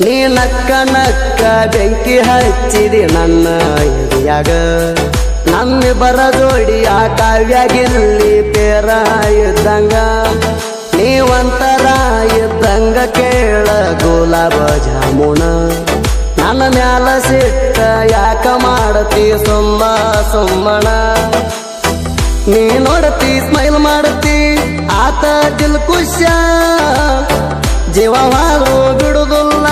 ನೀ ನಕ್ಕ ನಕ್ಕ ಬೆಂಕಿ ಹಚ್ಚಿದಿ ನನ್ನ ಎದೆಯಾಗ ನಮ್ಮಿಬ್ಬರ ಜೋಡಿ ಆ ಕಾವ್ಯಾಗಿಲ್ಲಿ ಪೇರ ಇದ್ದಂಗ ನೀವಂತರ ಇದ್ದಂಗ ಕೇಳ ಗುಲಾಬ ಜಾಮೂನ ನನ್ನ ಮ್ಯಾಲ ಸಿಟ್ಟ ಯಾಕ ಮಾಡತಿ ಸುಮ್ಮಣ ನೀ ನೋಡತಿ ಸ್ಮೈಲ್ ಮಾಡತಿ ಆತ ದಿಲ್ ಖುಷ ಜೀವ ಹಾಲು ಬಿಡುದಿಲ್ಲ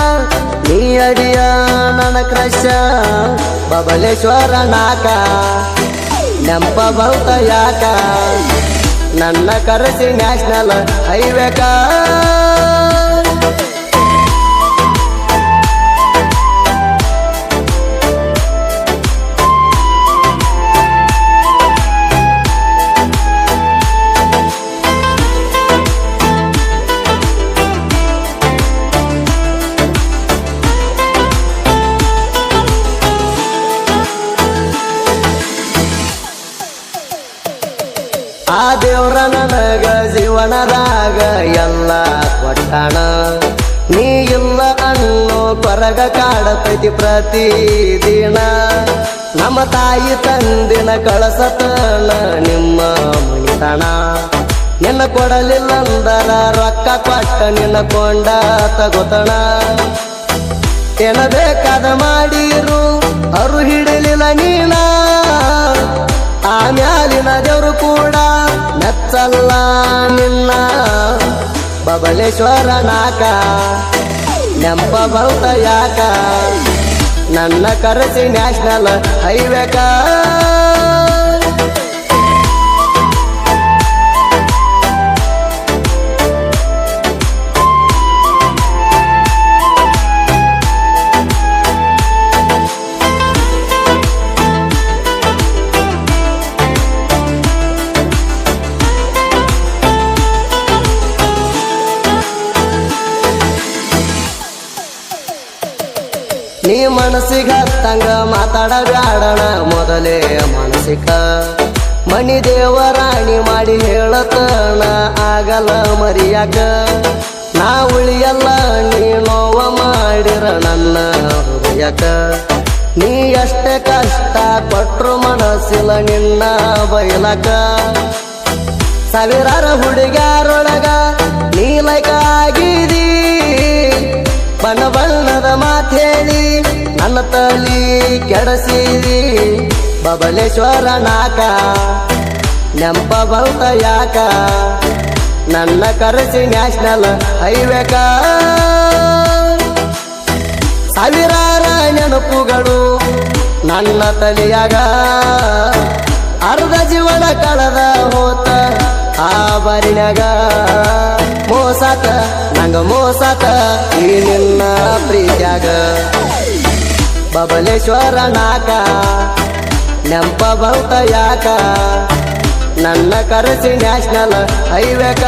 ನೀ ಅಡಿಯ ನನ್ನ ಕ್ರಶ ಬಬಲೇಶ್ವರ ನಾಕ ನೆಂಪ ಬೌತ ಯಾಕ ನನ್ನ ಕರೆಸಿ ನ್ಯಾಷನಲ್ ಹೈವೇಕ ಆ ದೇವ್ರ ನನಗ ಜೀವನದಾಗ ಎಲ್ಲ ಕೊಟ್ಟಾಣ ನೀ ಇಲ್ಲ ಅನ್ನೋ ಕೊರಗ ಕಾಡತೈತಿ ಪ್ರತಿದಿನ ನಮ್ಮ ತಾಯಿ ತಂದಿನ ಕಳಸತನ ನಿಮ್ಮ ಮಣಿತನ ನಿನ್ನ ಕೊಡಲಿಲ್ಲಂದರ ರೊಕ್ಕ ಕೊಟ್ಟ ನಿನ್ನ ಕೊಂಡ ತಗೋತಣ ಏನ ಬೇಕಾದ ಮಾಡಿರು ಅರು ಹಿಡಿಲಿಲ್ಲ ನೀನ ಆ ಮ್ಯಾಲಿನ ದೇವ್ರು ಕೂಡ ನೆಚ್ಚಲ್ಲ ನಿನ್ನ ಬಬಲೇಶ್ವರ ನಾಕ ನೆಂಪ ಬೌತ ಯಾಕ ನನ್ನ ಕರೆಸಿ ನ್ಯಾಷನಲ್ ಹೈವೇಕ ನೀ ಮನಸ್ಸಿಗೆ ಹತ್ತಂಗ ಮಾತಾಡಬ್ಯಾಡಣ ಮೊದಲೇ ಮನಸ್ಸಿಕ ಮಣಿ ದೇವರಾಣಿ ಮಾಡಿ ಹೇಳತನ ಆಗಲ್ಲ ಮರಿಯಾಕ ನಾ ಉಳಿಯಲ್ಲ ನೀ ನೋವ ಮಾಡಿರ ನನ್ನ ಹೃದಯಕ ನೀ ಎಷ್ಟೇ ಕಷ್ಟ ಕೊಟ್ರು ಮನಸ್ಸಿಲ್ಲ ನಿನ್ನ ಬಯಲಕ ಸಾವಿರಾರ ಹುಡುಗ್ಯಾರೊಳಗ ನೀ ಲೈಕ ಆಗಿದಿ ಬಣ್ಣ ಬಣ್ಣದ ಮಾತೇಳಿ ನನ್ನ ತಲಿ ಕೆಡಸಿದಿ ಬಬಲೇಶ್ವರ ನಾಕ ನೆಂಪ ಬೌತ ಯಾಕ ನನ್ನ ಕರೆಸಿ ನ್ಯಾಷನಲ್ ಹೈವೇಕ ಸಾವಿರಾರ ನೆನಪುಗಳು ನನ್ನ ತಲೆಯಾಗ ಅರ್ಧ ಜೀವನ ಕಳೆದ ಹೋತ ಆ ಬಾರಿನಾಗ ಮೋಸಾತ ನಂಗ ಮೋಸಾತ ಈ ನಿನ್ನ ಪ್ರೀತ್ಯಾಗ ಬಬಲೇಶ್ವರ ನಾಕ ನೆಂಪ ಬೌತ ಯಾಕ ನನ್ನ ಕರೆಸಿ ನ್ಯಾಷನಲ್ ಹೈವೇಕ